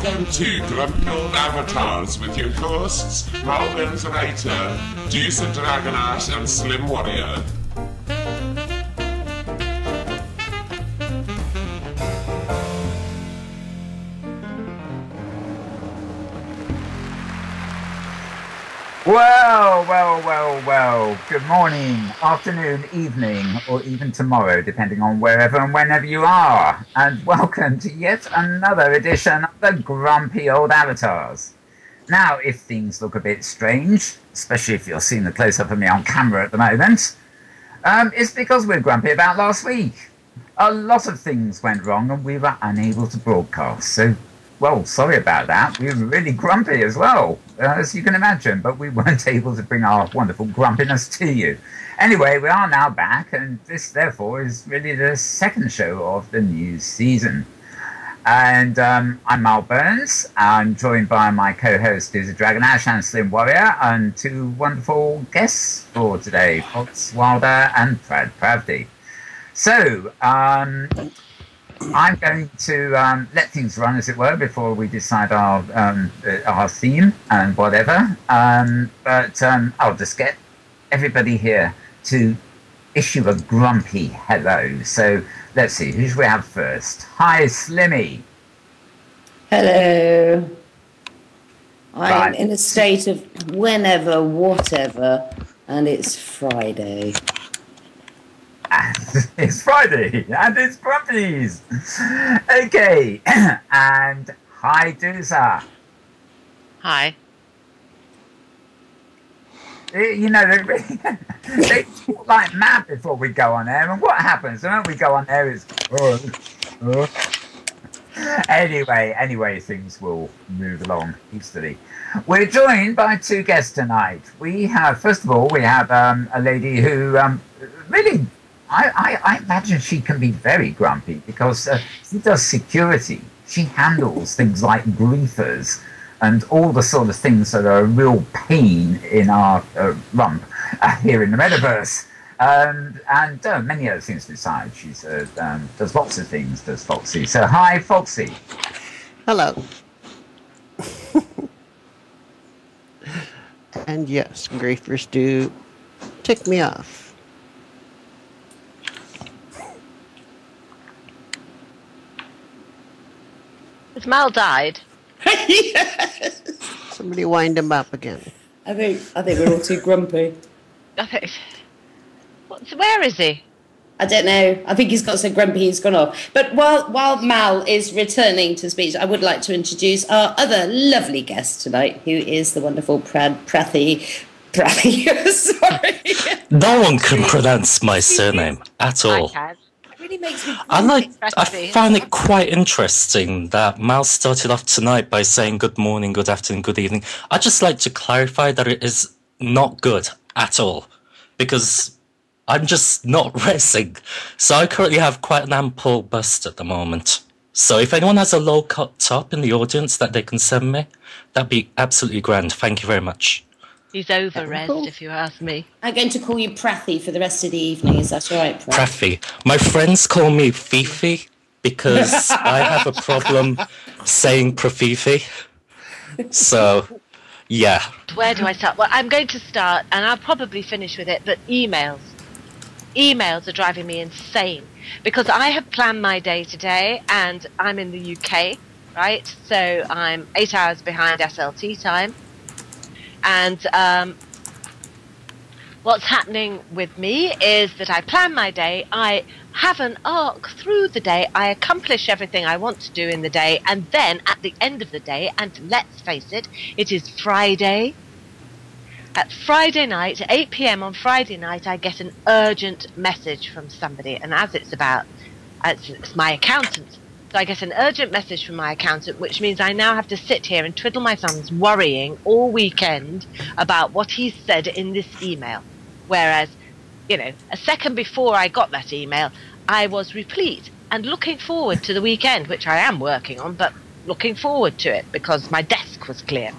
Welcome to Grumpy Old Avatars with your hosts, Malvin's Writer, Dousa Dragonash and Slim Warrior. Well, good morning, afternoon, evening, or even tomorrow, depending on wherever and whenever you are. And welcome to yet another edition of the Grumpy Old Avatars. Now, if things look a bit strange, especially if you're seeing the close-up of me on camera at the moment, it's because we're grumpy about last week. A lot of things went wrong and we were unable to broadcast, so... well, sorry about that. We were really grumpy as well, as you can imagine, but we weren't able to bring our wonderful grumpiness to you. Anyway, we are now back, and this, therefore, is really the second show of the new season. And I'm Mal Burns. I'm joined by my co-host, Dousa Dragonash and Slim Warrior, and two wonderful guests for today, Foxxe Wilder and Prad Prathivi. So, I'm going to let things run, as it were, before we decide our theme and whatever. But I'll just get everybody here to issue a grumpy hello. So let's see, who should we have first? Hi, Slimmie. Hello. I'm in a state of whenever, whatever, and it's Friday. It's Friday, and it's Grumpies. Okay, and hi, Dousa. Hi. You know, they talk like mad before we go on air, and what happens? And when we go on air, it's... Anyway, things will move along easily. We're joined by two guests tonight. We have, first of all, a lady who really... I imagine she can be very grumpy because she does security. She handles things like griefers and all the sort of things that are a real pain in our rump here in the metaverse. And many other things besides. She does lots of things, does Foxxe. So hi, Foxxe. Hello. And yes, griefers do tick me off. Has Mal died? Yes. Somebody wind him up again. I think we're all too grumpy. Where is he? I don't know. I think he's got so grumpy he's gone off. But while Mal is returning to speech, I would like to introduce our other lovely guest tonight, who is the wonderful Prathivi. Sorry. No one can pronounce my surname at all. I can. Really makes me I find it quite interesting that Mal started off tonight by saying good morning, good afternoon, good evening. I'd just like to clarify that it is not good at all, because I'm just not racing. So I currently have quite an ample bust at the moment. So if anyone has a low-cut top in the audience that they can send me, that'd be absolutely grand. Thank you very much. He's over-resed, if you ask me. I'm going to call you Prathi for the rest of the evening. Is that all right, Prathi? My friends call me Fifi because I have a problem saying Prathivi. So, yeah. Where do I start? Well, I'm going to start, and I'll probably finish with it, but emails. Emails are driving me insane because I have planned my day today, and I'm in the UK, right? So I'm 8 hours behind SLT time. And what's happening with me is that I plan my day, I have an arc through the day, I accomplish everything I want to do in the day, and then at the end of the day, and let's face it, it is Friday. At Friday night, at 8 p.m. on Friday night, I get an urgent message from somebody, and as it's my accountant. So I get an urgent message from my accountant, which means I now have to sit here and twiddle my thumbs worrying all weekend about what he said in this email. Whereas, you know, a second before I got that email, I was replete and looking forward to the weekend, which I am working on, but looking forward to it because my desk was clear.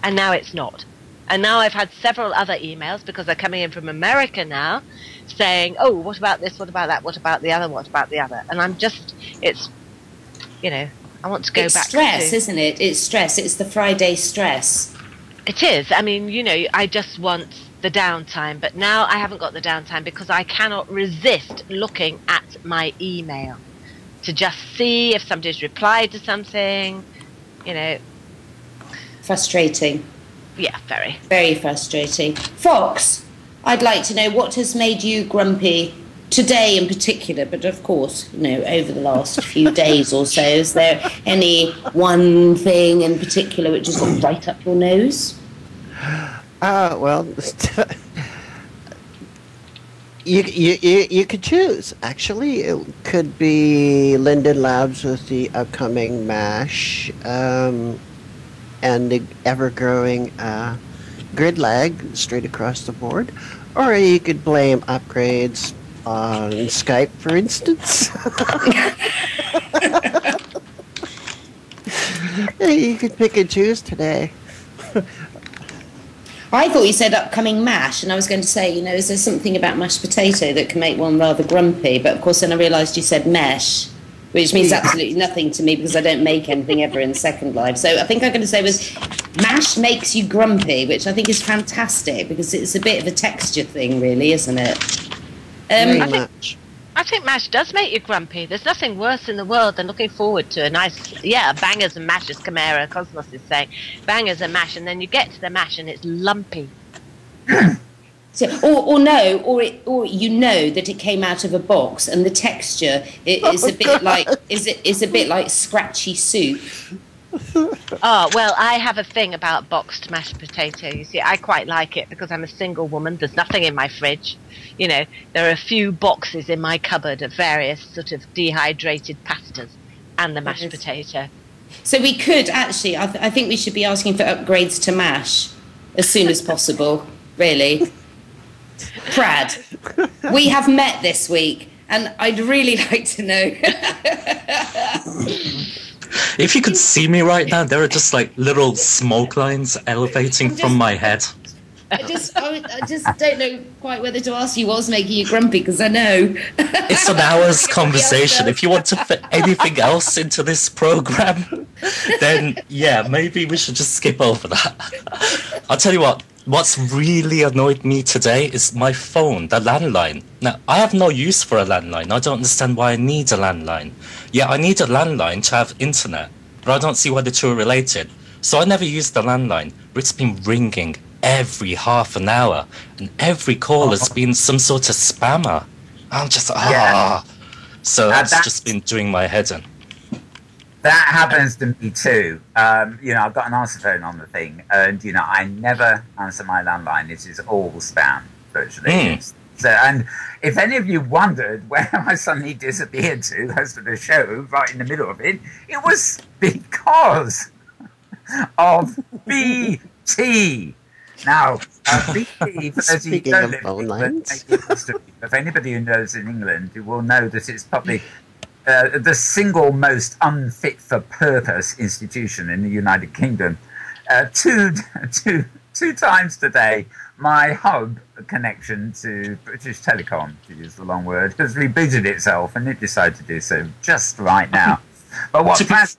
And now it's not. And now I've had several other emails because they're coming in from America now saying, oh, what about this, what about that, what about the other, what about the other? And I'm just, it's, you know, I want to go it's back stress, to... isn't it? It's stress. It's the Friday stress. It is. I mean, you know, I just want the downtime, but now I haven't got the downtime because I cannot resist looking at my email to just see if somebody's replied to something, you know. Frustrating. Yeah, very. Very frustrating. Fox, I'd like to know what has made you grumpy today in particular, but of course, you know, over the last few days or so. Is there any one thing in particular which has gone right up your nose? Well, you could choose. Actually, it could be Linden Labs with the upcoming MASH and the ever-growing grid lag straight across the board, or you could blame upgrades on Skype, for instance. You could pick and choose today. I thought you said upcoming mash, and I was going to say, you know, is there something about mashed potato that can make one rather grumpy? But of course, then I realised you said mesh, which means absolutely nothing to me because I don't make anything ever in Second Life. So I think I'm going to say was mash makes you grumpy, which I think is fantastic because it's a bit of a texture thing, really, isn't it? I think mash does make you grumpy. There's nothing worse in the world than looking forward to a nice, bangers and mashes, Chimera Cosmos is saying. Bangers and mash, and then you get to the mash and it's lumpy. So, or you know that it came out of a box and the texture is a bit like is a bit like scratchy soup. Oh, well, I have a thing about boxed mashed potato. You see, I quite like it because I'm a single woman. There's nothing in my fridge. You know, there are a few boxes in my cupboard of various sort of dehydrated pastas and the mashed potato. So we could actually, I think we should be asking for upgrades to mash as soon as possible, really. Prad, we have met this week and I'd really like to know... If you could see me right now, there are just like little smoke lines elevating from my head. I just don't know quite whether to ask you what's making you grumpy, because I know. It's an hour's conversation. If you want to fit anything else into this program, then yeah, maybe we should just skip over that. I'll tell you what's really annoyed me today is my phone, the landline. Now, I have no use for a landline. I don't understand why I need a landline. Yeah, I need a landline to have internet, but I don't see why the two are related. So I never use the landline, but it's been ringing every half an hour, and every call has been some sort of spammer. I'm just, So that's just been doing my head in. That happens to me too. You know, I've got an answer phone on the thing, and you know, I never answer my landline. It is all spam, virtually. So, and if any of you wondered where I suddenly disappeared to, host of the show, right in the middle of it, it was because of BT. Now, BT, for those of you who don't live in England, if anybody who knows in England, you will know that it's probably the single most unfit for purpose institution in the United Kingdom. Two times today, my hub connection to British Telecom, to use the long word, has rebooted itself, and it decided to do so just right now. But what is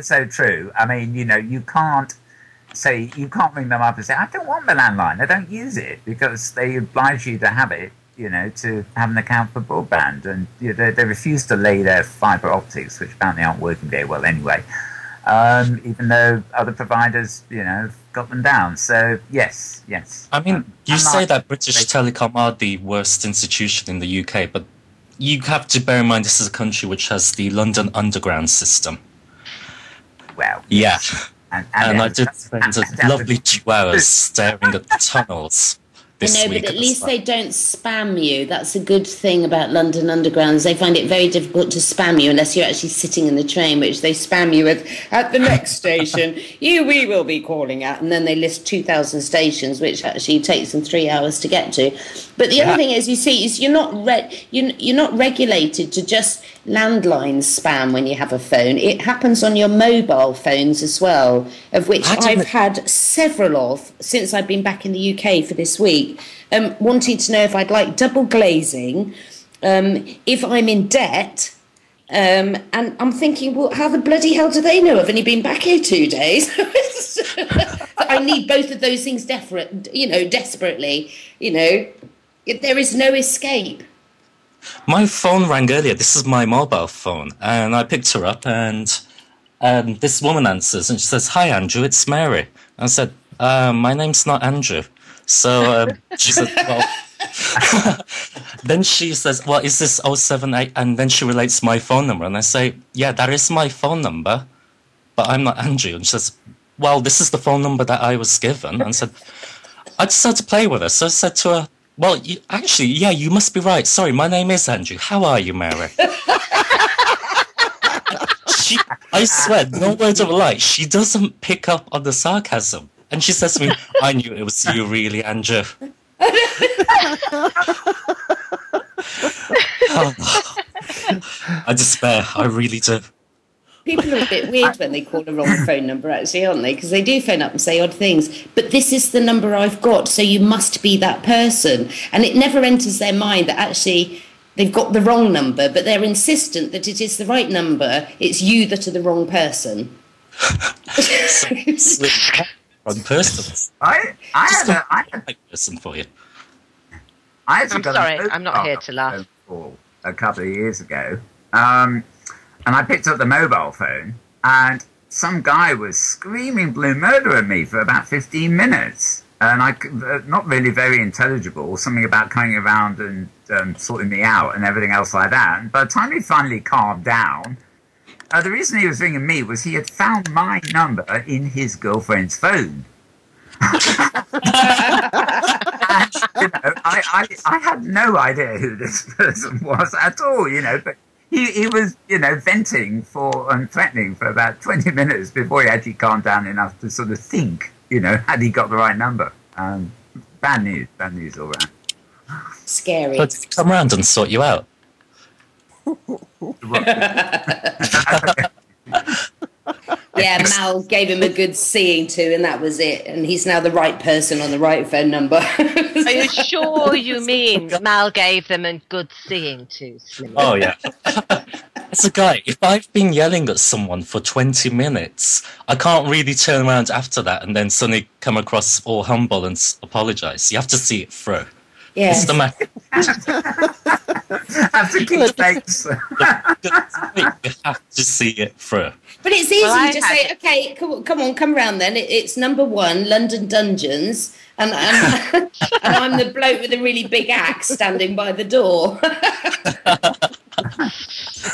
so true. I mean, you know, you can't ring them up and say, I don't want the landline, I don't use it, because they oblige you to have it, you know, to have an account for broadband, and you know, they refuse to lay their fibre optics, which apparently aren't working very well anyway, even though other providers, you know, got them down. So yes. I mean, you say that British Telecom are the worst institution in the UK, but you have to bear in mind this is a country which has the London Underground system. Well, yeah. And I did spend a lovely 2 hours staring at the tunnels this week. But at least they don't spam you. That's a good thing about London Underground. They find it very difficult to spam you unless you're actually sitting in the train, which they spam you with, at the next station, we will be calling at. And then they list 2,000 stations, which actually takes them 3 hours to get to. But the other thing is, you see, is you're not regulated to just landline spam when you have a phone. It happens on your mobile phones as well, of which I've had several of since I've been back in the UK for this week, wanting to know if I'd like double glazing, if I'm in debt, And I'm thinking, well, how the bloody hell do they know? I've only been back here 2 days. I need both of those things desperately. There is no escape. My phone rang earlier. This is my mobile phone. And I picked her up and this woman answers and she says, "Hi, Andrew, it's Mary." I said, "My name's not Andrew." So she said, "Well..." Then she says, "Well, is this 078?" And then she relates my phone number. And I say, "Yeah, that is my phone number, but I'm not Andrew." And she says, "Well, this is the phone number that I was given." And I said, I just had to play with her. So I said to her, "Well, you must be right. Sorry, my name is Andrew. How are you, Mary?" I swear, no words of a lie, she doesn't pick up on the sarcasm. And she says to me, "I knew it was you, really, Andrew." I despair, I really do. People are a bit weird when they call a wrong phone number, actually, aren't they? Because they do phone up and say odd things. But this is the number I've got, so you must be that person. And it never enters their mind that actually they've got the wrong number, but they're insistent that it is the right number. It's you that are the wrong person. Wrong person. I had a person for you. I'm sorry, I'm not here to laugh. A couple of years ago, and I picked up the mobile phone, and some guy was screaming blue murder at me for about 15 minutes, and not really very intelligible, something about coming around and sorting me out and everything else like that. And by the time he finally calmed down, the reason he was ringing me was he had found my number in his girlfriend's phone. And, I had no idea who this person was at all, but he was, venting and threatening for about 20 minutes before he actually calmed down enough to sort of think, had he got the right number. Bad news all around. Scary. But did he come round and sort you out? Yeah, Mal gave him a good seeing to, and that was it. And he's now the right person on the right phone number. Are you sure you mean Mal gave them a good seeing to, Slimmie? Oh, yeah. As a guy, if I've been yelling at someone for 20 minutes, I can't really turn around after that and then suddenly come across all humble and apologise. You have to see it through. Yes. It's the matter. Have to keep face. You have to see it through. But it's easy to say, okay, come round then. It's number 1, London Dungeons, and I'm the bloke with a really big axe standing by the door.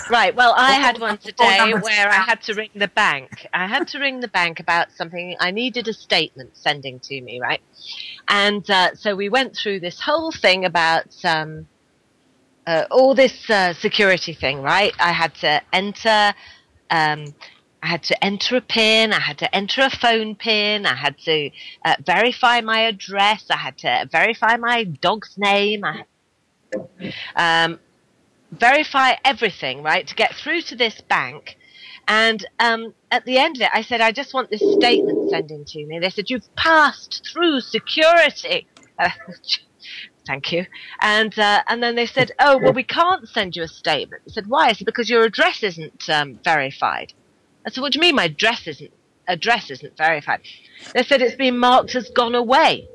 Right, well, I had one today where I had to ring the bank. I had to ring the bank about something. I needed a statement sending to me, right? And so we went through this whole thing about all this security thing, right? I had to enter a PIN, I had to enter a phone PIN, I had to verify my address, I had to verify my dog's name, I had verify everything, right, to get through to this bank. And at the end of it, I said, I just want this statement sending to me. They said, you've passed through security. Thank you. And then they said, oh, well, we can't send you a statement. I said, why? I said, because your address isn't verified. I said, what do you mean my address isn't verified? They said, it's been marked as gone away.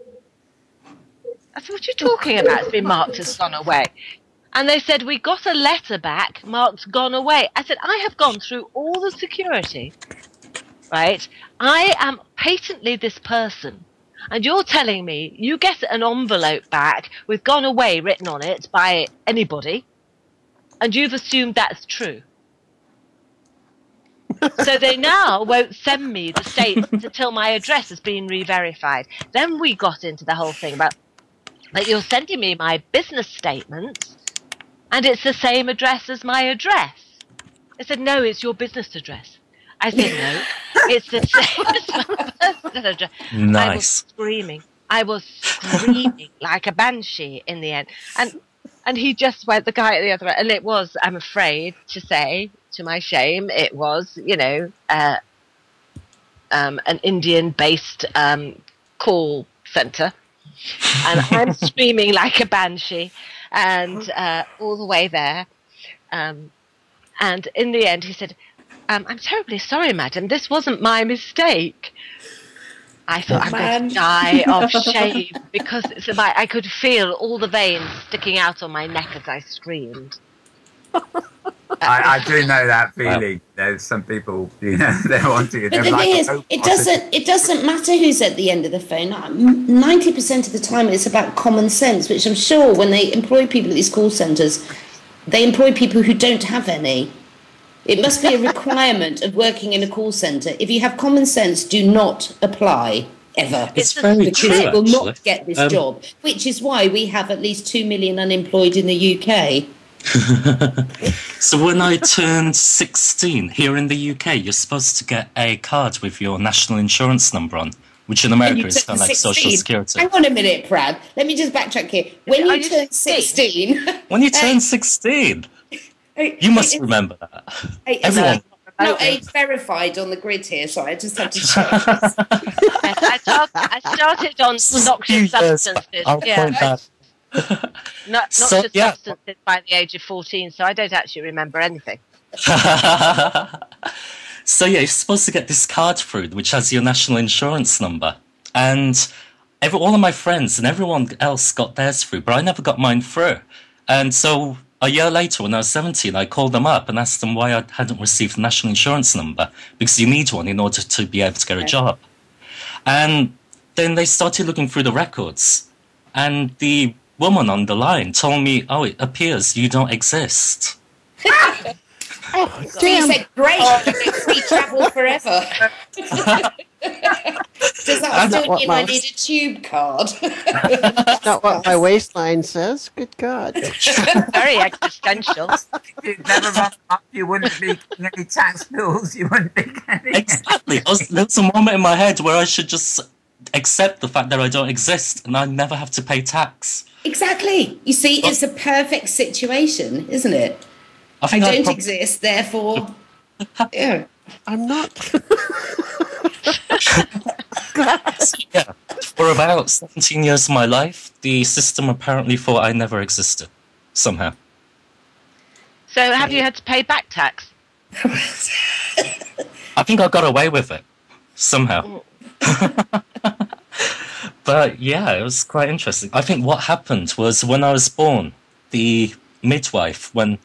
I said, what are you talking about? It's been marked as gone away. And they said, we got a letter back marked gone away. I said, I have gone through all the security, right? I am patently this person. And you're telling me you get an envelope back with gone away written on it by anybody, and you've assumed that's true. So they now won't send me the statement until my address has been re-verified. Then we got into the whole thing about that you're sending me my business statements, and it's the same address as my address. They said, no, it's your business address. I said, no, it's the same as my personal address. Nice. I was screaming like a banshee in the end. And he just went, the guy at the other end, and it was, I'm afraid to say, to my shame, it was, an Indian-based call centre. And I'm screaming like a banshee. And all the way there, And in the end, he said, I'm terribly sorry, madam. This wasn't my mistake. I thought I'm going to die of shame because I could feel all the veins sticking out on my neck as I screamed. I do know that feeling. There's some people, they want to. But the thing is, it doesn't matter who's at the end of the phone. 90% of the time, it's about common sense, which I'm sure when they employ people at these call centres, they employ people who don't have any. It must be a requirement of working in a call centre. If you have common sense, do not apply ever. It's very true, Because you will actually. not get this job, which is why we have at least 2 million unemployed in the UK. So when I turned 16 here in the UK, you're supposed to get a card with your national insurance number on, which in America is kind of like Social Security. Hang on a minute, Prad. Let me just backtrack here. When you turn 16... When you turn 16... You must remember that. Everyone. Not age verified on the grid here, sorry, I just had to check. I started on noxious substances. I'll point that. Noxious substances by the age of 14, so I don't actually remember anything. So yeah, you're supposed to get this card through, which has your national insurance number. And all of my friends and everyone else got theirs through, but I never got mine through. And so... a year later, when I was 17, I called them up and asked them why I hadn't received the national insurance number, because you need one in order to be able to get a job. And then they started looking through the records, and the woman on the line told me, "Oh, it appears you don't exist." So you said, "Great, you get free travel forever." Does that still mean I need a tube card? That's not what my waistline says. Good God. Very existential. If you'd never run up, you wouldn't be getting any tax bills. You wouldn't be getting... Exactly. There was a moment in my head where I should just accept the fact that I don't exist and I never have to pay tax. Exactly. You see, it's a perfect situation, isn't it? I think I don't exist, therefore... Yeah. I'm not... Yeah. For about 17 years of my life, the system apparently thought I never existed, somehow. So have you had to pay back tax? I think I got away with it, somehow. But yeah, it was quite interesting. I think what happened was when I was born, the midwife, the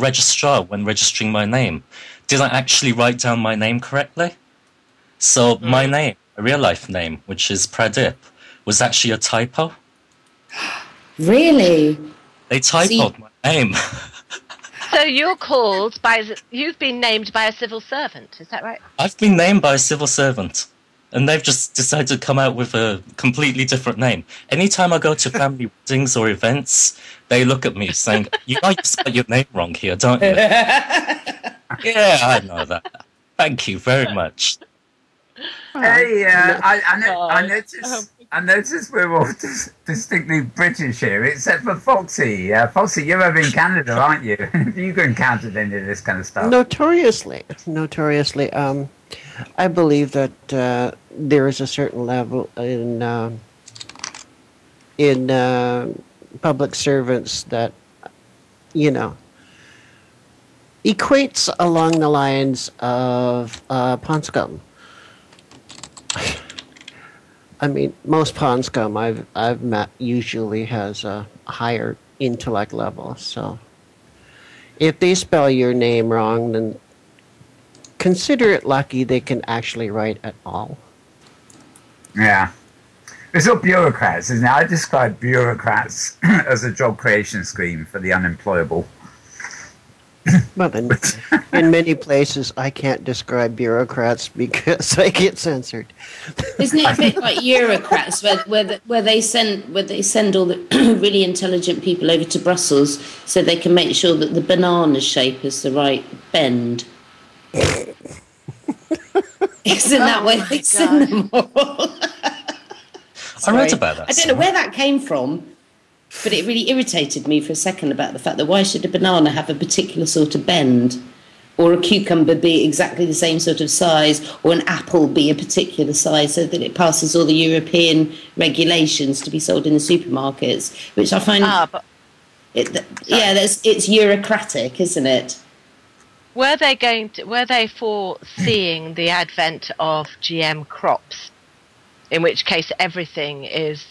registrar, when registering my name, didn't actually write down my name correctly. So my name, my real life name, which is Pradip, was actually a typo. Really? They typoed my name. So you've been named by a civil servant, is that right? I've been named by a civil servant, and they've just decided to come out with a completely different name. Anytime I go to family weddings or events, they look at me saying, "You know you spelled your name wrong here, don't you?" Yeah, I know that. Thank you very much. Hey, I noticed we're all distinctly British here, except for Foxxe. Foxxe, you're over in Canada, aren't you? Have you encountered any of this kind of stuff? Notoriously. I believe that there is a certain level in public servants that, equates along the lines of pond scum. I mean, most pond scum I've met usually has a higher intellect level. So if they spell your name wrong, then consider it lucky they can actually write at all. Yeah. It's all bureaucrats, isn't it? I describe bureaucrats as a job creation scheme for the unemployable. Well, in many places, I can't describe bureaucrats because I get censored. Isn't it a bit like Eurocrats, where they send all the really intelligent people over to Brussels so they can make sure that the banana shape is the right bend? Isn't that where they send them all? I read about that. I don't know where that came from. But it really irritated me for a second about the fact that why should a banana have a particular sort of bend, or a cucumber be exactly the same sort of size, or an apple be a particular size so that it passes all the European regulations to be sold in the supermarkets, which I find... it's bureaucratic, isn't it? Were they foreseeing the advent of GM crops? In which case everything is,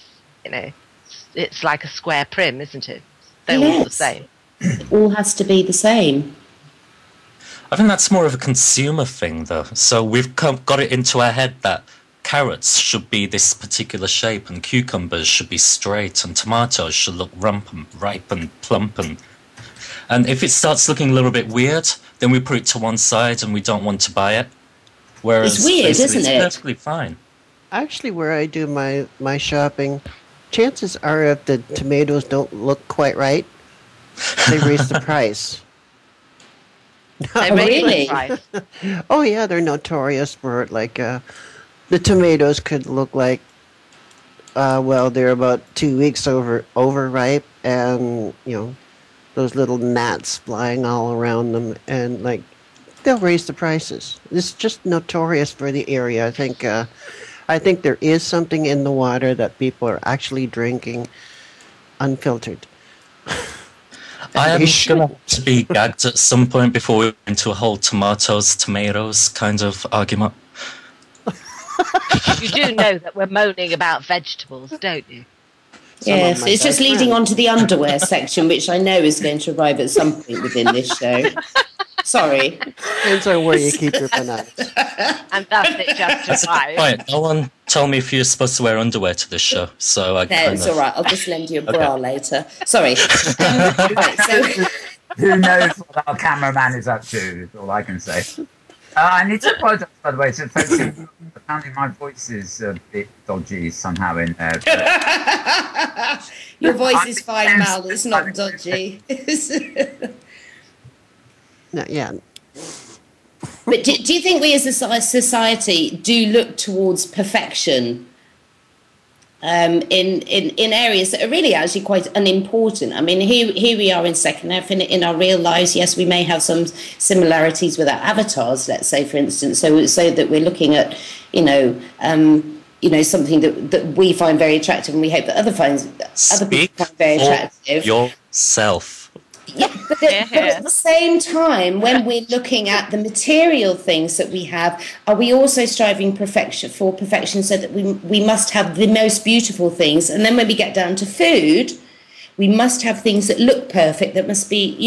it's like a square prim, isn't it? They're all the same. It all has to be the same. I think that's more of a consumer thing, though. So we've got it into our head that carrots should be this particular shape, and cucumbers should be straight, and tomatoes should look rump and ripe and plump. And if it starts looking a little bit weird, then we put it to one side and we don't want to buy it. Whereas it's weird, isn't it? It's perfectly fine. Actually, where I do my shopping, chances are if the tomatoes don't look quite right, they raise the price. They raise the price. Oh yeah, they're notorious for it. Like the tomatoes could look like, they're about 2 weeks overripe, and those little gnats flying all around them, and like they'll raise the prices. It's just notorious for the area. I think there is something in the water that people are actually drinking unfiltered. I am going to be gagged at some point before we go into a whole tomatoes kind of argument. You do know that we're moaning about vegetables, don't you? Yes, it's just leading on to the underwear section, which I know is going to arrive at some point within this show. Sorry. Depends on where you keep your bananas. And that's it justified. Right, no one told me if you're supposed to wear underwear to this show, so I it's all right. I'll just lend you a bra later. Sorry. Right, so... Who knows what our cameraman is up to, is all I can say. I need to apologise, by the way, to folks who apparently my voice is a bit dodgy somehow in there. But... Your voice is fine, Mal. It's not dodgy. Yeah. But do you think we as a society do look towards perfection in areas that are really actually quite unimportant? I mean, here we are in second half in our real lives. Yes, we may have some similarities with our avatars, let's say, for instance, so that we're looking at, something that we find very attractive, and we hope that other people find very attractive. Yourself. Yeah, but at the same time, when we're looking at the material things that we have, are we also striving for perfection so that we must have the most beautiful things? And then when we get down to food, we must have things that look perfect, that must be,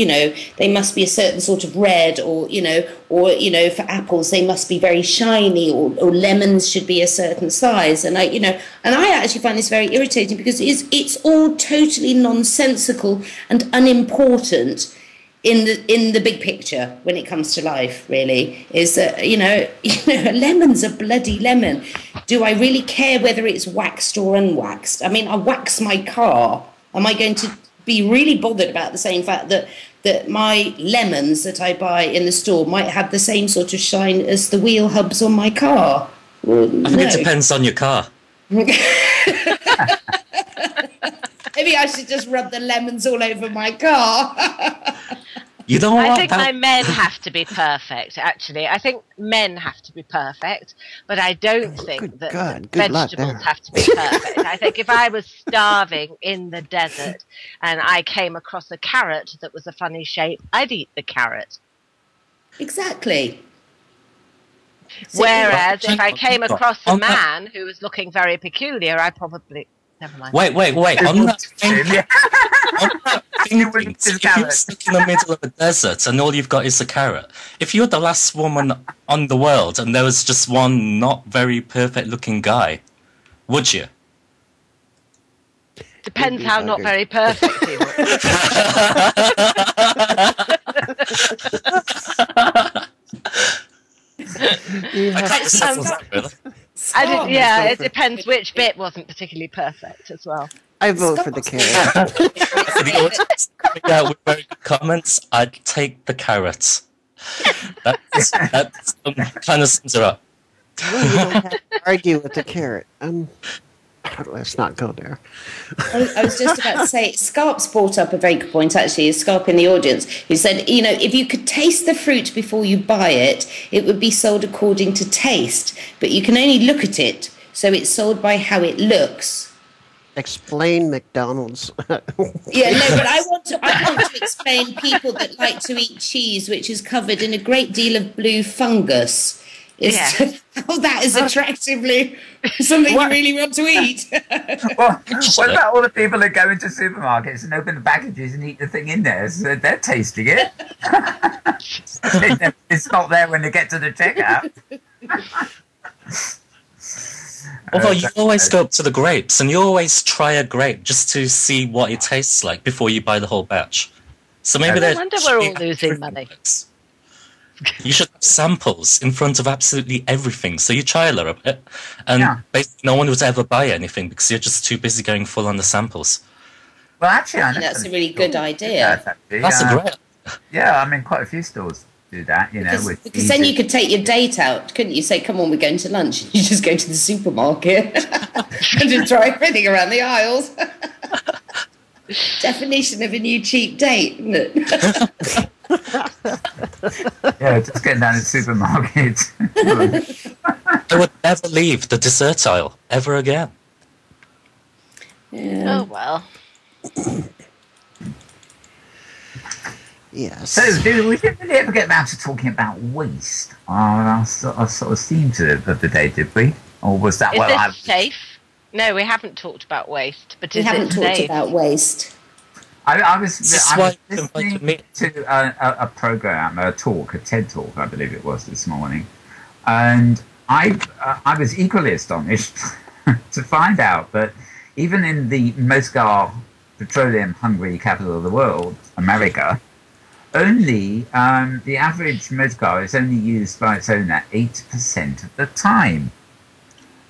they must be a certain sort of red, or for apples, they must be very shiny, or lemons should be a certain size. And I actually find this very irritating, because it's all totally nonsensical and unimportant in the big picture when it comes to life, really. Is that, a lemon's a bloody lemon. Do I really care whether it's waxed or unwaxed? I mean, I wax my car. Am I going to be really bothered about the same fact that my lemons that I buy in the store might have the same sort of shine as the wheel hubs on my car? Well, I think it depends on your car. Maybe I should just rub the lemons all over my car. You don't want I think my men have to be perfect, actually. I think men have to be perfect, but I don't think that vegetables have to be perfect. I think if I was starving in the desert and I came across a carrot that was a funny shape, I'd eat the carrot. Exactly. Whereas if I came across a man who was looking very peculiar, I probably... Never mind. Wait. On that thinking, if you're stuck in the middle of a desert and all you've got is a carrot, if you're the last woman on the world and there was just one not very perfect looking guy, would you? Depends how not very perfect he was. It depends which bit wasn't particularly perfect as well. I vote for the carrot. For the audience coming out with very good comments, I'd take the carrot. That kind of sums it up. Well, you don't have to argue with the carrot. Let's not go there. I was just about to say, Scarp's brought up a very good point, actually, Scarp in the audience, who said, if you could taste the fruit before you buy it, it would be sold according to taste, but you can only look at it, so it's sold by how it looks. explain McDonald's. Yeah, no, but I want to explain people that like to eat cheese, which is covered in a great deal of blue fungus. How that is attractively something you really want to eat. Well, what about all the people that go into supermarkets and open the packages and eat the thing in there? So they're tasting it. It's not there when they get to the checkout. Although you always go up to the grapes and you always try a grape just to see what it tastes like before you buy the whole batch. So maybe no wonder we're all losing money. You should have samples in front of absolutely everything, so you trial a bit, and basically no one would ever buy anything because you're just too busy going full on the samples. Well, actually, I that's a really good idea. That's a great. Yeah, I mean, quite a few stores do that, because then you could take your date out, couldn't you? Say, come on, we're going to lunch. You just go to the supermarket and just try everything around the aisles. Definition of a new cheap date, isn't it? Yeah, just getting down to the supermarket. I would never leave the dessert aisle ever again. Yeah. Oh, well. Yes. So, we didn't really ever get around to talking about waste. Our sort of theme of the day, did we? Or was that Is this safe? No, we haven't talked about waste, but we haven't talked about waste. I was listening to a program, a TED talk, I believe it was this morning, and I was equally astonished to find out that even in the most petroleum-hungry capital of the world, America, only the average motor car is only used by its owner 8% of the time,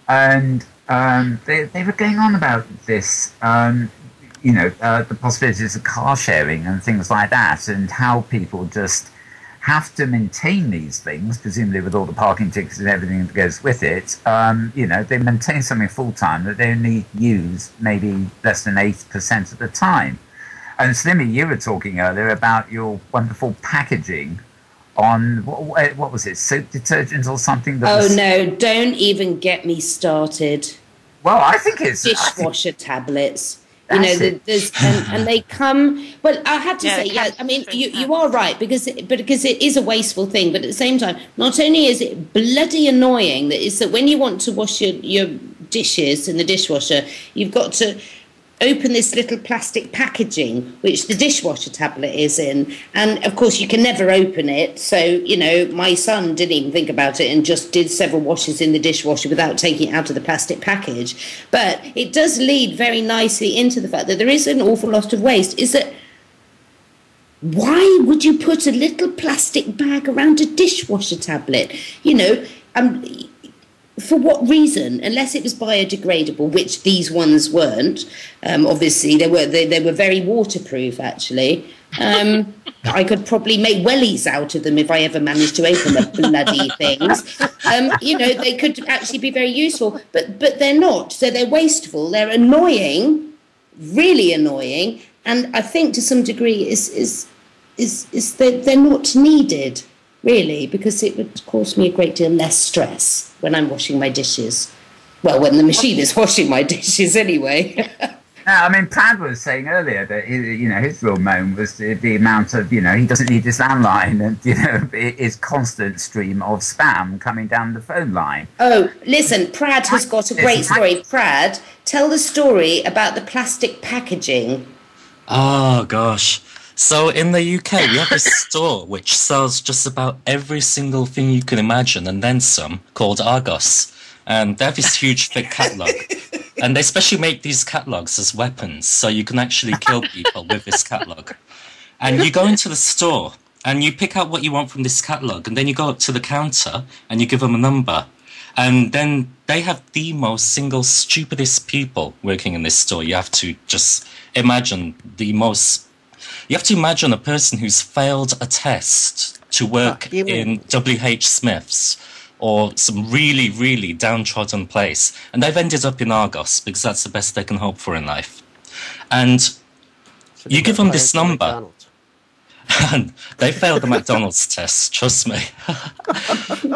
and they were going on about this. The possibilities of car sharing and things like that, and how people just have to maintain these things, presumably with all the parking tickets and everything that goes with it. They maintain something full time that they only use maybe less than 8% of the time. And Slimmie, you were talking earlier about your wonderful packaging on what was it, soap detergent or something? No, don't even get me started. Well, I think it's dishwasher tablets. And they come. Well, I have to say, I mean, you are right because it is a wasteful thing, but at the same time, not only is it bloody annoying that when you want to wash your dishes in the dishwasher, you've got to open this little plastic packaging which the dishwasher tablet is in, and of course you can never open it. So my son didn't even think about it and just did several washes in the dishwasher without taking it out of the plastic package. But it does lead very nicely into the fact that there is an awful lot of waste. Is that why would you put a little plastic bag around a dishwasher tablet? For what reason? Unless it was biodegradable, which these ones weren't. Obviously, they were very waterproof. Actually, I could probably make wellies out of them if I ever managed to open the bloody things. They could actually be very useful, but they're not. So they're wasteful. They're annoying, really annoying, and I think to some degree is they're not needed. Really, because it would cause me a great deal less stress when I'm washing my dishes. Well, when the machine is washing my dishes anyway. I mean, Prad was saying earlier that his real moan was the amount of he doesn't need his landline and his constant stream of spam coming down the phone line. Oh, listen, Prad has got a great story. Prad, tell the story about the plastic packaging. Oh gosh. So in the UK, we have a store which sells just about every single thing you can imagine and then some, called Argos. And they have this huge thick catalogue. And they especially make these catalogues as weapons, so you can actually kill people with this catalogue. And you go into the store and you pick out what you want from this catalogue, and then you go up to the counter and you give them a number. And then they have the most single stupidest people working in this store. You have to just imagine You have to imagine a person who's failed a test to work in W.H. Smith's or some really, really downtrodden place. And they've ended up in Argos because that's the best they can hope for in life. And so you give them this number. And they failed the McDonald's test, trust me.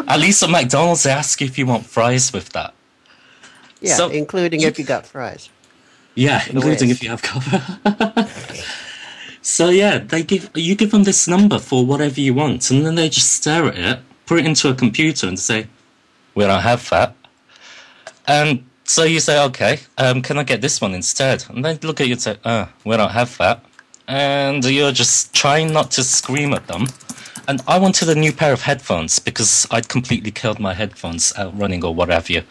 At least at McDonald's, they ask you if you want fries with that. Yeah, so, including if you got fries. Yeah, including if you have cover. So yeah, you give them this number for whatever you want, and then they just stare at it, put it into a computer, and say, "We don't have that." And so you say, "Okay, can I get this one instead?" And they look at you and say, "We don't have that." And you're just trying not to scream at them. And I wanted a new pair of headphones because I'd completely killed my headphones out running or what have you.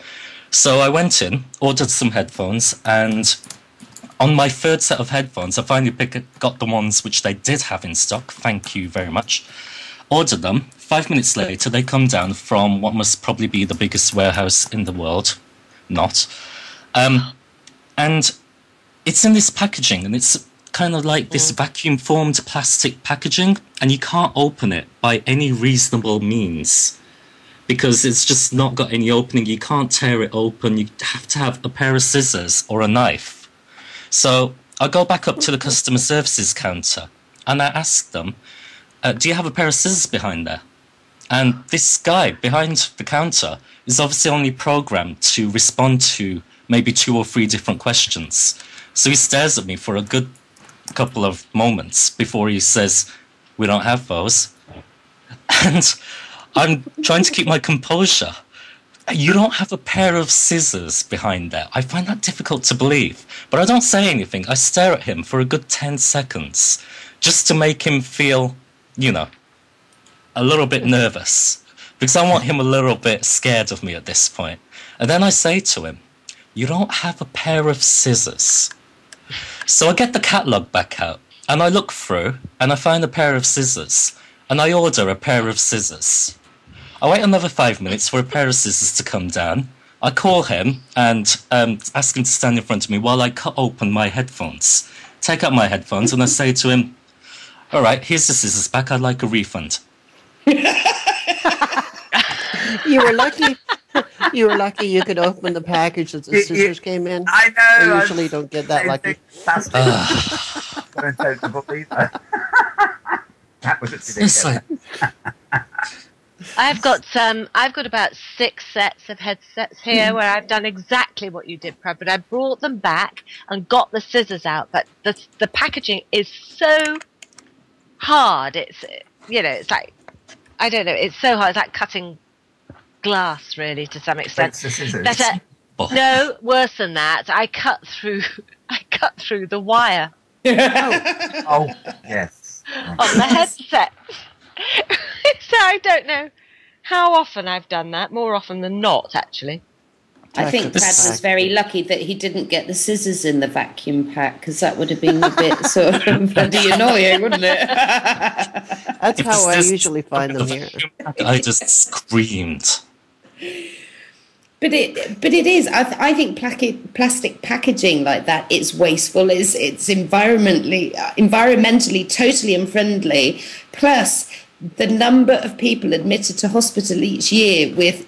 So I went in, ordered some headphones, and on my third set of headphones, I finally got the ones which they did have in stock. Thank you very much. Ordered them. 5 minutes later, they come down from what must probably be the biggest warehouse in the world. Not. And it's in this packaging, and it's kind of like this vacuum-formed plastic packaging, and you can't open it by any reasonable means because it's just not got any opening. You can't tear it open. You have to have a pair of scissors or a knife. So I go back up to the customer services counter and I ask them, do you have a pair of scissors behind there? And this guy behind the counter is obviously only programmed to respond to maybe 2 or 3 different questions. So he stares at me for a good couple of moments before he says, "We don't have those." And I'm trying to keep my composure. You don't have a pair of scissors behind there. I find that difficult to believe. But I don't say anything. I stare at him for a good 10 seconds just to make him feel, a little bit nervous. Because I want him a little bit scared of me at this point. And then I say to him, "You don't have a pair of scissors." So I get the catalogue back out and I look through and I find a pair of scissors and I order a pair of scissors. I wait another 5 minutes for a pair of scissors to come down. I call him and ask him to stand in front of me while I cut open my headphones. Take out my headphones and I say to him, "All right, here's the scissors back. I'd like a refund." You were lucky. You were lucky you could open the package as the scissors came in. I know. I usually don't get that lucky. Don't believe that. That was ridiculous. I've got about 6 sets of headsets here where I've done exactly what you did, Prad, but I brought them back and got the scissors out. But the packaging is so hard. It's it's like, I don't know. It's so hard. It's like cutting glass, really, to some extent. Breaks the scissors. Better, no, worse than that. I cut through the wire. Oh, yes. On the headset. So I don't know how often I've done that. More often than not, actually. I think Prad was very lucky that he didn't get the scissors in the vacuum pack, because that would have been a bit sort of bloody annoying, wouldn't it? That's how I usually find them here. I just screamed. But it is. I think plastic packaging like that is wasteful. It's environmentally totally unfriendly. Plus, the number of people admitted to hospital each year with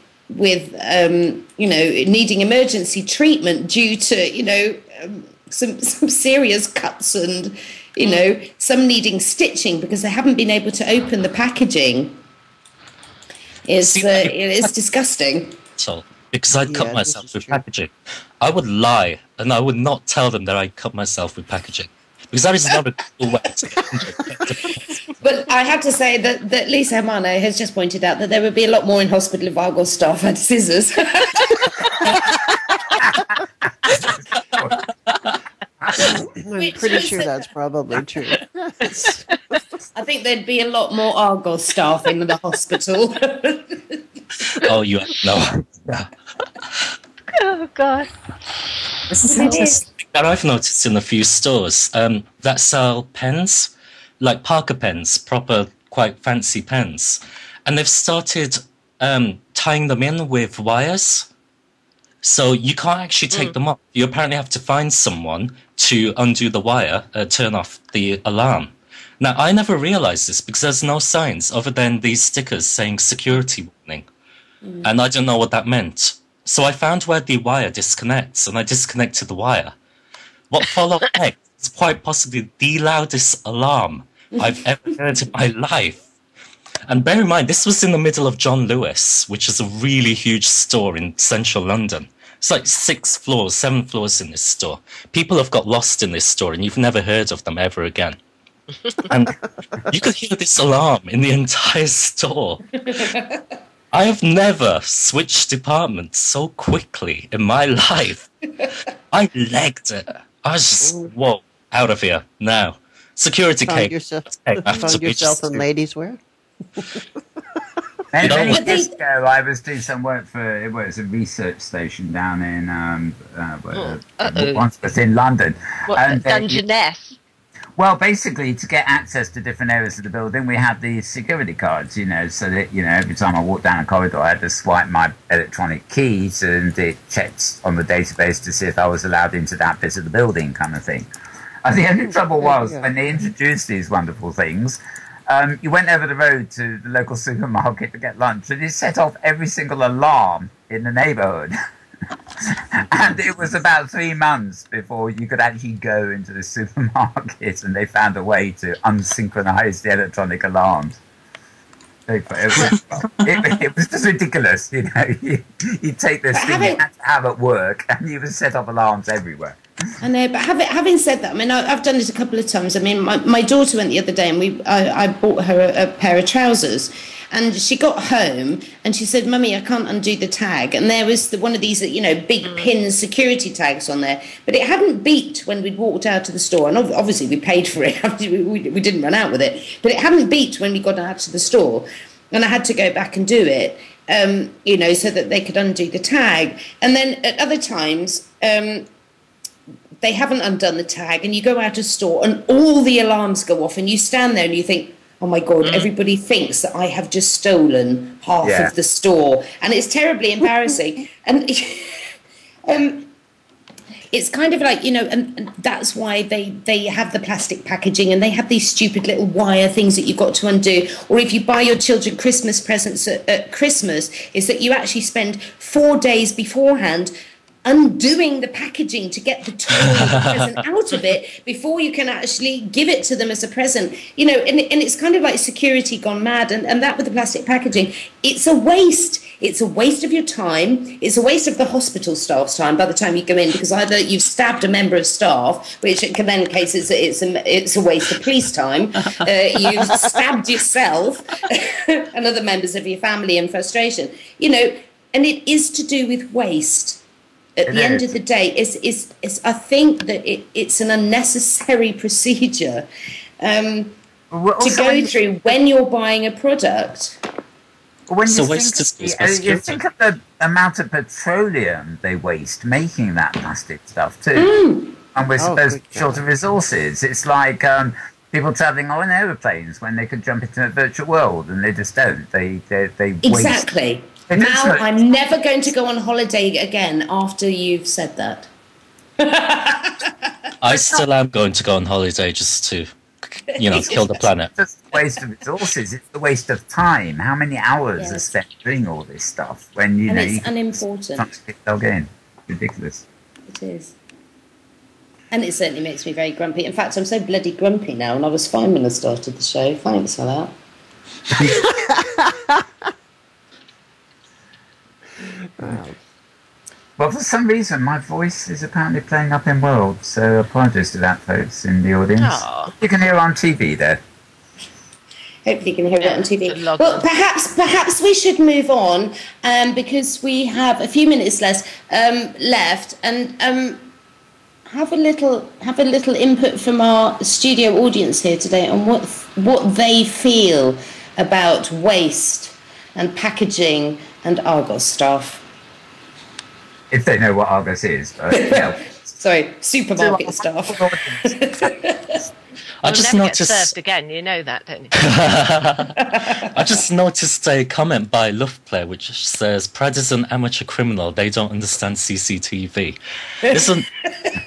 needing emergency treatment due to some serious cuts and some needing stitching because they haven't been able to open the packaging is disgusting. So because I'd cut myself with packaging, I would lie and I would not tell them that I cut myself with packaging. Because that is not a cool way to But I have to say that Lisa Hermano has just pointed out that there would be a lot more in hospital if Argos staff had scissors. I'm pretty sure that's probably true. I think there'd be a lot more Argos staff in the hospital. Oh, you have no. Oh, God. This is interesting that I've noticed in a few stores that sell pens, like Parker pens, proper, quite fancy pens. And they've started tying them in with wires. So you can't actually take them off. You apparently have to find someone to undo the wire, turn off the alarm. Now, I never realized this because there's no signs other than these stickers saying security warning. And I don't know what that meant. So I found where the wire disconnects, and I disconnected the wire. What followed next is quite possibly the loudest alarm I've ever heard in my life. And bear in mind, this was in the middle of John Lewis, which is a really huge store in central London. It's like 6 floors, 7 floors in this store. People have got lost in this store and you've never heard of them ever again. And you could hear this alarm in the entire store. I have never switched departments so quickly in my life. I legged it. I was just, whoa, out of here now. Security came. Found yourself in ladies' wear? Many years ago, I was doing some work for, it was a research station down in, once was in London. What, Dungeness? Well, basically, to get access to different areas of the building, we had these security cards, you know, so that, you know, every time I walked down a corridor, I had to swipe my electronic keys and it checked on the database to see if I was allowed into that bit of the building kind of thing. And the only trouble was, when they introduced these wonderful things, you went over the road to the local supermarket to get lunch, and it set off every single alarm in the neighbourhood. And it was about 3 months before you could actually go into the supermarket, and they found a way to unsynchronize the electronic alarms. It was just ridiculous, you know. You take this thing you had to have at work, and you would set off alarms everywhere. I know, but having said that, I mean, I've done it a couple of times. I mean, my daughter went the other day, and I bought her a pair of trousers, and she got home, and she said, "Mummy, I can't undo the tag." And there was one of these, you know, big pin security tags on there, but it hadn't beeped when we'd walked out of the store. And obviously, we paid for it; we didn't run out with it, but it hadn't beeped when we got out to the store, and I had to go back and do it, you know, so that they could undo the tag. And then at other times, they haven't undone the tag, and you go out of store and all the alarms go off, and you stand there and you think, oh my God, everybody thinks that I have just stolen half of the store. And it's terribly embarrassing. And it's kind of like, you know, and that's why they have the plastic packaging, and they have these stupid little wire things that you've got to undo. Or if you buy your children Christmas presents at Christmas, is that you actually spend 4 days beforehand undoing the packaging to get the toy of the present out of it before you can actually give it to them as a present, you know. And it's kind of like security gone mad, and that with the plastic packaging, it's a waste. It's a waste of your time. It's a waste of the hospital staff's time by the time you go in, because either you've stabbed a member of staff, which in then cases it's a waste of police time. You've stabbed yourself and other members of your family in frustration, you know. And it is to do with waste. At the end of the day, I think that it's an unnecessary procedure to go through when you're buying a product. When you think of the amount of petroleum they waste making that plastic stuff too, and we're supposed to be short of resources. It's like people travelling on aeroplanes when they could jump into a virtual world, and they just don't. They exactly. Waste. Now, I'm never going to go on holiday again after you've said that. I still am going to go on holiday just to, you know, kill the planet. It's just a waste of resources. It's a waste of time. How many hours are spent doing all this stuff when, you know, it's unimportant. Log in. Ridiculous. It is. And it certainly makes me very grumpy. In fact, I'm so bloody grumpy now, and I was fine when I started the show. Thanks for that. Well, for some reason, my voice is apparently playing up in World, so apologies to that, folks, in the audience. Aww. You can hear on TV there. Hopefully you can hear it on TV. Well, perhaps we should move on, because we have a few minutes left, and have a little input from our studio audience here today on what they feel about waste and packaging and Argos stuff. If they know what Argos is. Yeah. Sorry, supermarket stuff. I just noticed. Get served again, you know that, don't you? I just noticed a comment by Luftplay which says, "Prad is an amateur criminal. They don't understand CCTV." It's an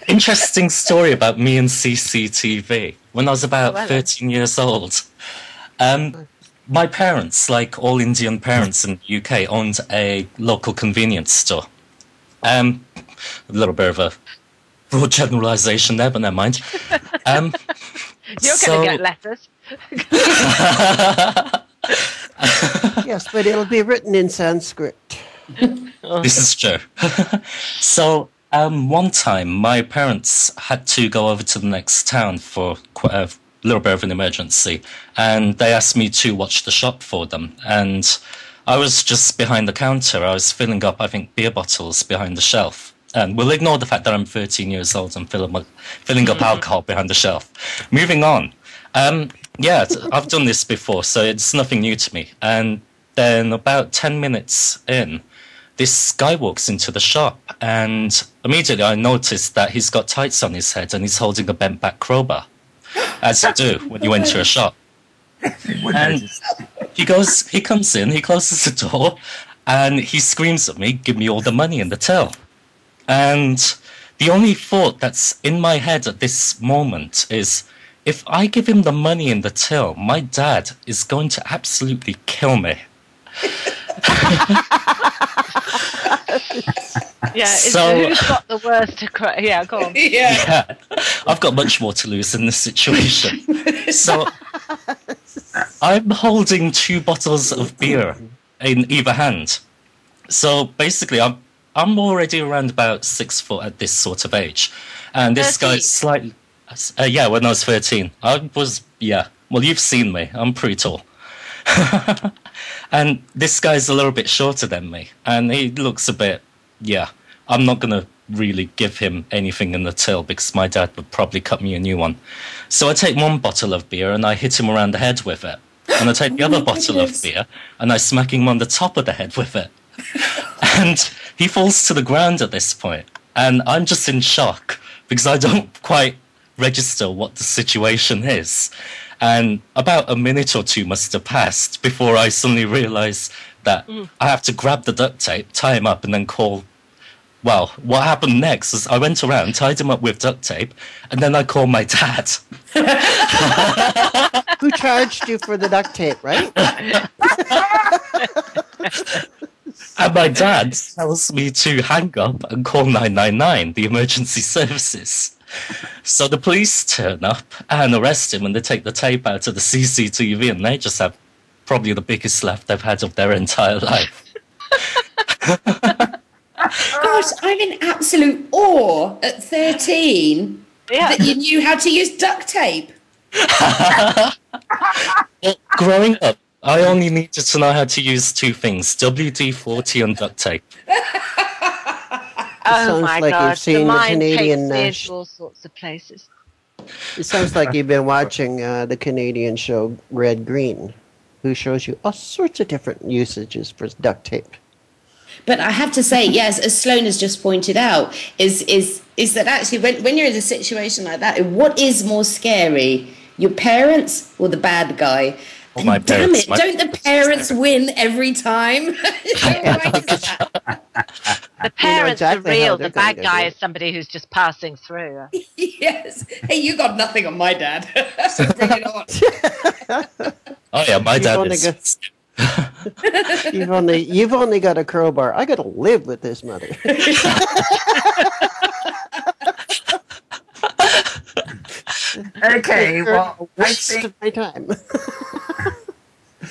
interesting story about me and CCTV. When I was about 13 years old, my parents, like all Indian parents in the UK, owned a local convenience store. A little bit of a broad generalisation there, but never mind. You're going to get letters. Yes, but it'll be written in Sanskrit. This is true. So, one time, my parents had to go over to the next town for quite a little bit of an emergency, and they asked me to watch the shop for them. And I was just behind the counter. I was filling up, I think, beer bottles behind the shelf. And we'll ignore the fact that I'm 13 years old and filling up alcohol behind the shelf. Moving on. Yeah, I've done this before, so it's nothing new to me. And then about 10 minutes in, this guy walks into the shop, and immediately I noticed that he's got tights on his head and he's holding a bent back crowbar, as you do when you enter a shop. And he comes in, he closes the door, and he screams at me, "Give me all the money in the till." And the only thought that's in my head at this moment is, if I give him the money in the till, my dad is going to absolutely kill me. Yeah, So- who's got the worst to cry? Yeah, go on. Yeah, I've got much more to lose in this situation. So I'm holding 2 bottles of beer in either hand. So basically, I'm already around about 6 foot at this sort of age, and this 13? guy's slightly. Yeah, when I was 13, I was. Yeah, well, you've seen me. I'm pretty tall. And this guy's a little bit shorter than me, and he looks a bit. Yeah, I'm not gonna really give him anything in the till because my dad would probably cut me a new one. So I take 1 bottle of beer and I hit him around the head with it. And I take the other bottle of beer and I smack him on the top of the head with it. And he falls to the ground at this point. And I'm just in shock because I don't quite register what the situation is. And about a minute or 2 must have passed before I suddenly realise that I have to grab the duct tape, tie him up, and then call. Well, what happened next is I went around, tied him up with duct tape, and then I called my dad. Who charged you for the duct tape, right? And my dad tells me to hang up and call 999, the emergency services. So the police turn up and arrest him, and they take the tape out of the CCTV, and they just have probably the biggest laugh they've had of their entire life. Gosh, I'm in absolute awe at 13 that you knew how to use duct tape. Well, growing up, I only needed to know how to use 2 things, WD-40 and duct tape. Oh sounds my like God, you've seen the the mind Canadian takes me into all sorts of places. It sounds like you've been watching the Canadian show Red Green, who shows you all sorts of different usages for duct tape. But I have to say, yes, as Sloane has just pointed out, is that actually when you're in a situation like that, what is more scary, your parents or the bad guy? Oh, my damn parents, it, don't the parents win every time? The parents exactly are how real. they're The bad gonna guy do is somebody who's just passing through. Yes. Hey, you got nothing on my dad. Bring it on. Oh yeah, my dad only is. You've only got a crowbar. I got to live with this mother. Okay, well, Waste of my time.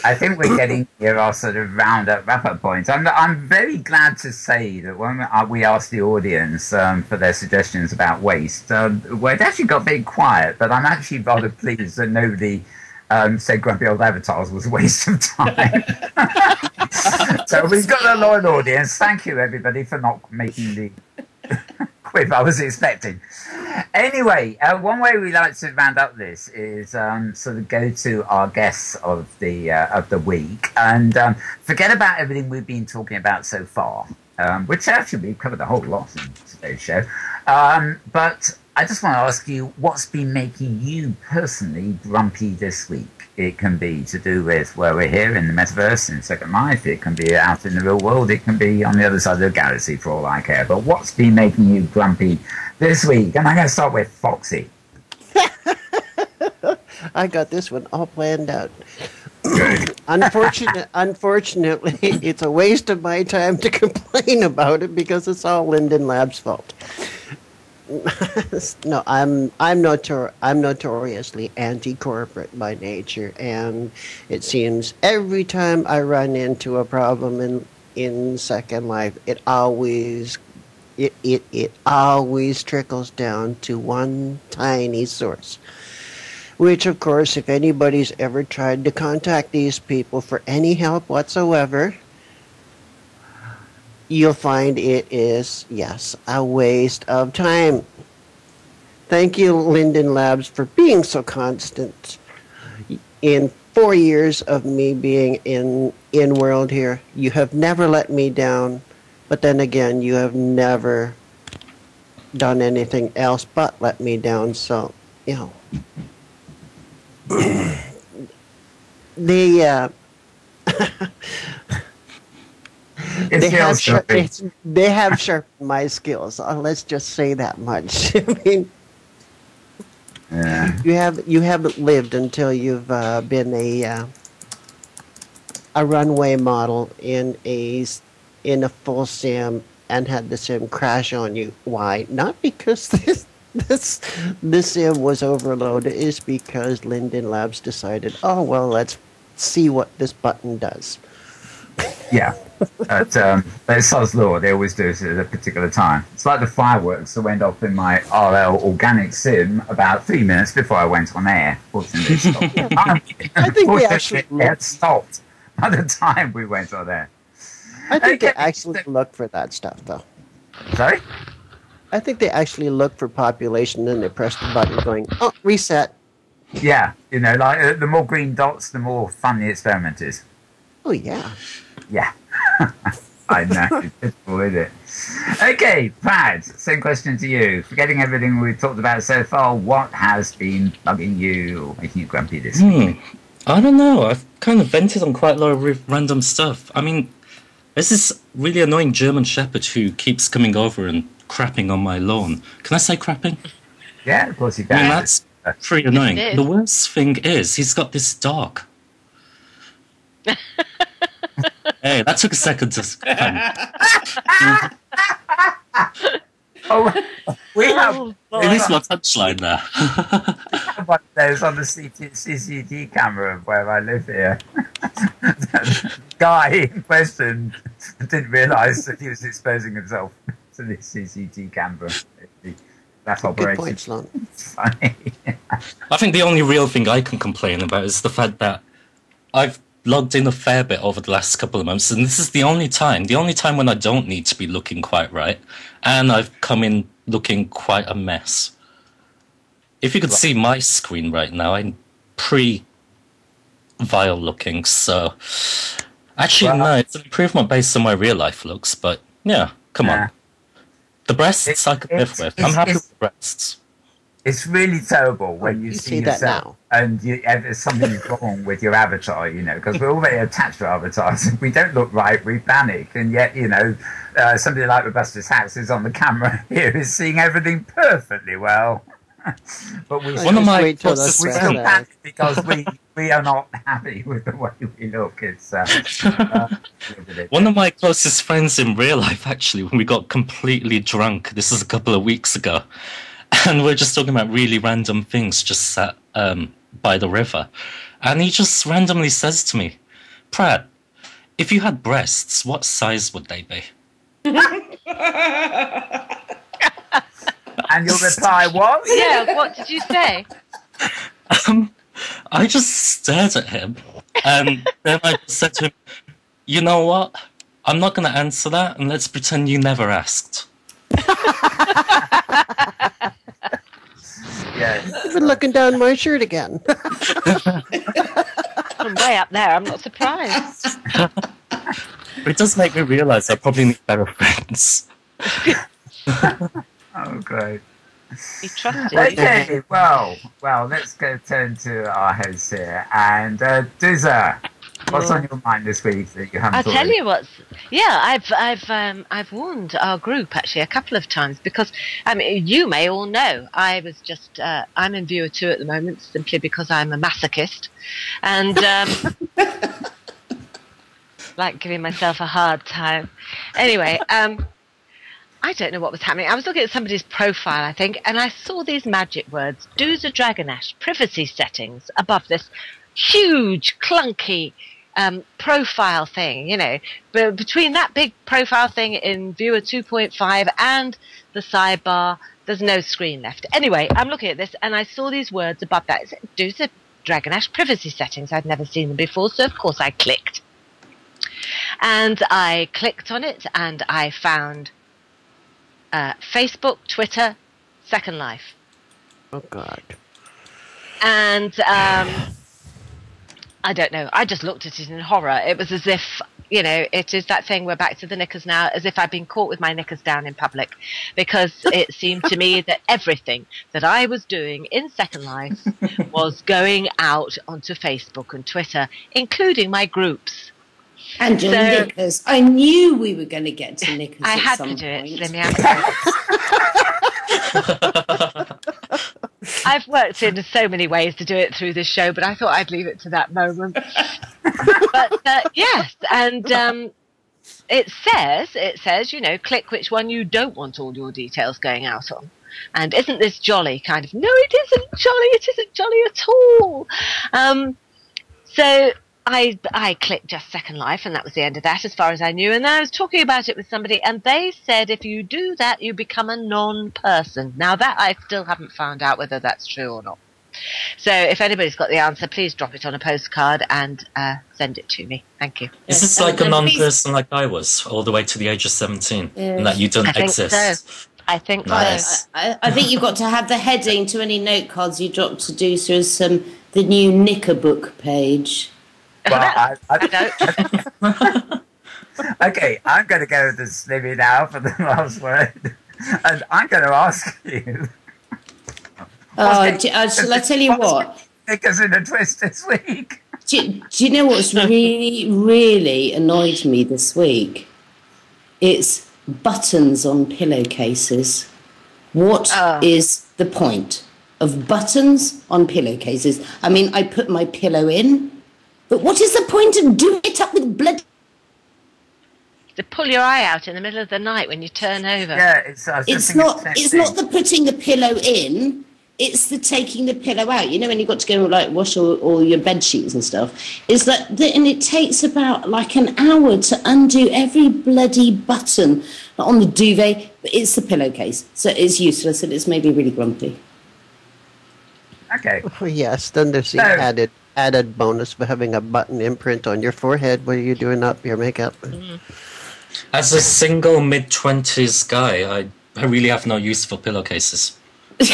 I think we're getting near our sort of wrap-up point. I'm very glad to say that when we asked the audience for their suggestions about waste, well, it actually got very quiet, but I'm actually rather pleased that nobody said Grumpy Old Avatars was a waste of time. So we've got a loyal audience. Thank you, everybody, for not making the quip I was expecting. Anyway, one way we like to round up this is sort of go to our guests of the week and forget about everything we've been talking about so far, which actually we've covered a whole lot in today's show. But I just want to ask you, what's been making you personally grumpy this week? It can be to do with where we're here in the metaverse in Second Life. It can be out in the real world. It can be on the other side of the galaxy for all I care. But what's been making you grumpy this week? And I'm going to start with Foxxe. I got this one all planned out. Unfortunately, it's a waste of my time to complain about it because it's all Linden Labs' fault. No, I'm notoriously anti-corporate by nature, and it seems every time I run into a problem in Second Life, it always it always trickles down to one tiny source. Which, of course, if anybody's ever tried to contact these people for any help whatsoever, you'll find it is, yes, a waste of time. Thank you, Linden Labs, for being so constant. In 4 years of me being in World here, you have never let me down, but then again, you have never done anything else but let me down, so, you know. They have sharpened my skills. Let's just say that much. I mean, Yeah. you haven't lived until you've been a runway model in a full sim and had the sim crash on you. Why? Not because this sim was overloaded. It's because Linden Labs decided, oh well, let's see what this button does. Yeah. But it's Sod's Law. They always do it at a particular time. It's like the fireworks that went off in my RL organic sim about 3 minutes before I went on air. Fortunately, it stopped. I think they actually had stopped by the time we went on air. I think they actually look for that stuff, though. Sorry? I think they actually look for population, and they press the button going, oh, reset. Yeah. You know, like the more green dots, the more fun the experiment is. Oh, yeah. Yeah. I know. It's difficult, isn't it? Okay, Prad, same question to you. Forgetting everything we've talked about so far, what has been bugging you, making you grumpy this week? I don't know. I've kind of vented on quite a lot of random stuff. I mean, there's this really annoying German Shepherd who keeps coming over and crapping on my lawn. Can I say crapping? Yeah, of course you can. I mean, that's pretty annoying. The worst thing is he's got this dog. Hey, that took a second to we have at least my touchline there. we have one of those on the CCTV camera of where I live here. The guy in question didn't realise that he was exposing himself to the CCTV camera. That's good point, Sloan. Funny. I think the only real thing I can complain about is the fact that I've logged in a fair bit over the last couple of months, and this is the only time when I don't need to be looking quite right, and I've come in looking quite a mess. If you could see my screen right now, I'm pretty vile looking, so actually no, it's an improvement based on my real life looks, but yeah, come on. The breasts I could live with. I'm happy with the breasts. It's really terrible when you see yourself that now. And something's wrong with your avatar, you know, because we're all very attached to our avatars. If we don't look right, we panic. And yet, you know, somebody like Robusta's Hats is on the camera here is seeing everything perfectly well. But we still panic because we are not happy with the way we look. It's one of my closest friends in real life, actually, when we got completely drunk, this was a couple of weeks ago, and we're just talking about really random things, just sat by the river. And he just randomly says to me, Prad, if you had breasts, what size would they be? And your reply was? Yeah, what did you say? I just stared at him, and then I just said to him, you know what? I'm not going to answer that, and let's pretend you never asked. Yeah. You've been looking down my shirt again. From way up there, I'm not surprised. It does make me realise I probably need better friends. Oh, great. He trusted you. Okay, well, let's turn to our host here. And Dousa, what's on your mind this week that you haven't I'll thought tell of? you what's. Yeah, I've warned our group actually a couple of times because you may all know I was just I'm in viewer 2 at the moment simply because I'm a masochist and like giving myself a hard time. Anyway, I don't know what was happening. I was looking at somebody's profile, I think, and I saw these magic words: Dousa Dragonash privacy settings above this huge clunky profile thing, you know. But between that big profile thing in Viewer 2.5 and the sidebar, there's no screen left. Anyway, I'm looking at this and I saw these words above that. It said, Dousa Dragonash privacy settings. I'd never seen them before, so of course I clicked. And I clicked on it and I found Facebook, Twitter, Second Life. Oh, God. And I don't know. I just looked at it in horror. It was as if, you know, it is that thing, we're back to the knickers now, as if I'd been caught with my knickers down in public. Because it seemed to me that everything that I was doing in Second Life was going out onto Facebook and Twitter, including my groups. And your knickers. I knew we were going to get to knickers I at had some to do it, point. Slimmie. I've worked in so many ways to do it through this show, but I thought I'd leave it to that moment. But yes, and it says, you know, click which one you don't want all your details going out on. And isn't this jolly? Kind of, no, it isn't jolly. It isn't jolly at all. So I clicked just Second Life, and that was the end of that as far as I knew. And then I was talking about it with somebody, and they said if you do that, you become a non-person. Now, that I still haven't found out whether that's true or not. So if anybody's got the answer, please drop it on a postcard and send it to me. Thank you. Is this like a non-person like I was, all the way to the age of 17, and that you don't exist? So. I think nice. So. I think you've got to have the heading to any note cards you drop to Dousa as the new Knicker book page. Well, I don't. Okay, I'm going to go to Slimmie now for the last word. And I'm going to ask you... shall I tell you what? Knickers in a twist this week. Do you know what's really, really annoyed me this week? It's buttons on pillowcases. What is the point of buttons on pillowcases? I mean, I put my pillow in, but what is the point of doing it up with blood? To pull your eye out in the middle of the night when you turn over. Yeah, it's not the putting the pillow in. It's the taking the pillow out. You know, when you've got to go like wash all your bed sheets and stuff. Is that and it takes about like an hour to undo every bloody button on the duvet. But it's the pillowcase, so it's useless and it's made me really grumpy. Okay. Oh, yes, then there's the added bonus for having a button imprint on your forehead where you're doing up your makeup. As a single mid-20s guy, I really have no use for pillowcases. But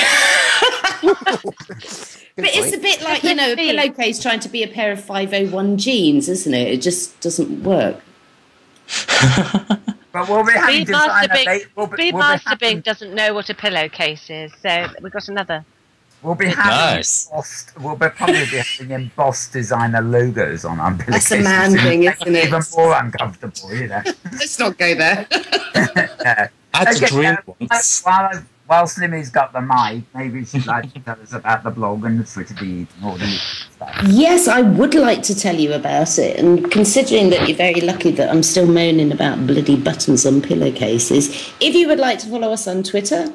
it's a bit like, you know, a pillowcase trying to be a pair of 501 jeans, isn't it? It just doesn't work. But we'll be having Speed Master Bing doesn't know what a pillowcase is, so we've got another. We'll be having probably be having embossed designer logos on our pillowcases. That's a man thing, isn't it? Even more uncomfortable, you know. Let's not go there. Yeah. I had to dream once. While Slimmie's got the mic, maybe she'd like to tell us about the blog and the Twitter feed and all the stuff. Yes, I would like to tell you about it. And considering that you're very lucky that I'm still moaning about bloody buttons on pillowcases, if you would like to follow us on Twitter,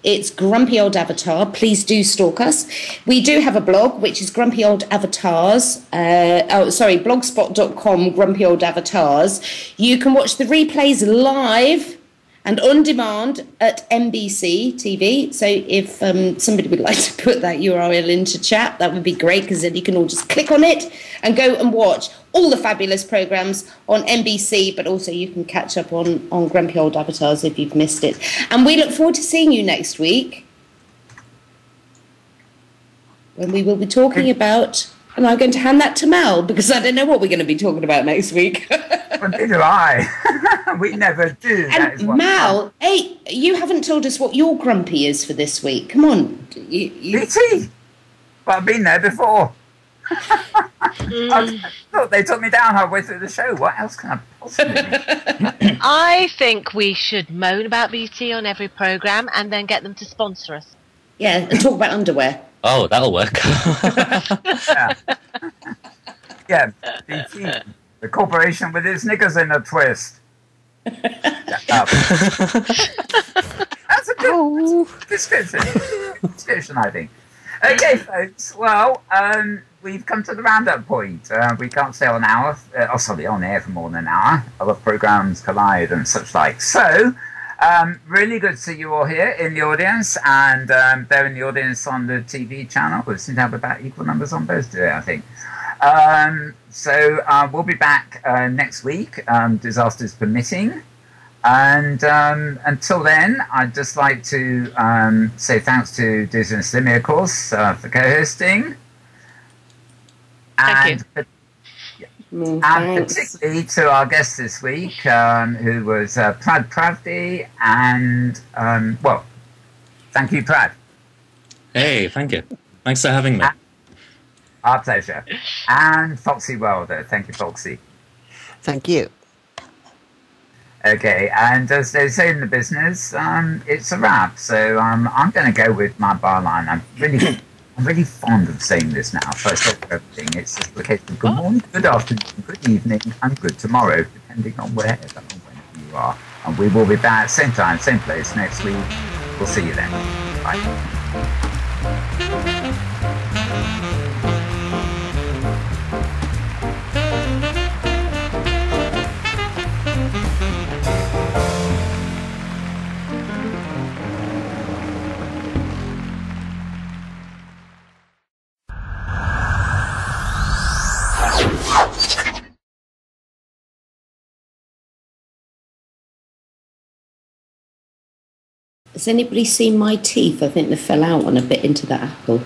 it's Grumpy Old Avatar. Please do stalk us. We do have a blog, which is Grumpy Old Avatars. Blogspot.com, Grumpy Old Avatars. You can watch the replays live and on demand at NBC TV. So if somebody would like to put that URL into chat, that would be great, because then you can all just click on it and go and watch all the fabulous programmes on NBC, but also you can catch up on Grumpy Old Avatars if you've missed it. And we look forward to seeing you next week, when we will be talking about... And I'm going to hand that to Mal, because I don't know what we're going to be talking about next week. Well, neither do I. We never do. And Mal, hey, you haven't told us what your grumpy is for this week. Come on. BT? Well, I've been there before. Look, they took me down halfway through the show. What else can I possibly do? I think we should moan about BT on every programme and then get them to sponsor us. Yeah, and talk about underwear. Oh, that'll work. Yeah, BT, the corporation with its knickers in a twist. That's a good description, I think. Okay, folks. Well, we've come to the roundup point. We can't stay on an hour. On air for more than an hour. Other programs collide and such like. So, really good to see you all here in the audience, and they're in the audience on the TV channel. We seem to have about equal numbers on both today, I think. So we'll be back next week, disasters permitting. And until then, I'd just like to say thanks to Dousa and Slimmie, of course, for co-hosting. Thank you. And particularly to our guest this week, who was Prathivi, and, thank you, Prad. Hey, thank you. Thanks for having me. Our pleasure. And Foxxe Welder. Thank you, Foxxe. Thank you. Okay, and as they say in the business, it's a wrap. So I'm going to go with my bar line. I'm really fond of saying this now. So I said everything. It's just the case of good morning, good afternoon, good evening, and good tomorrow, depending on wherever or whenever you are. And we will be back same time, same place next week. We'll see you then. Bye. Has anybody seen my teeth? I think they fell out when I bit into that apple.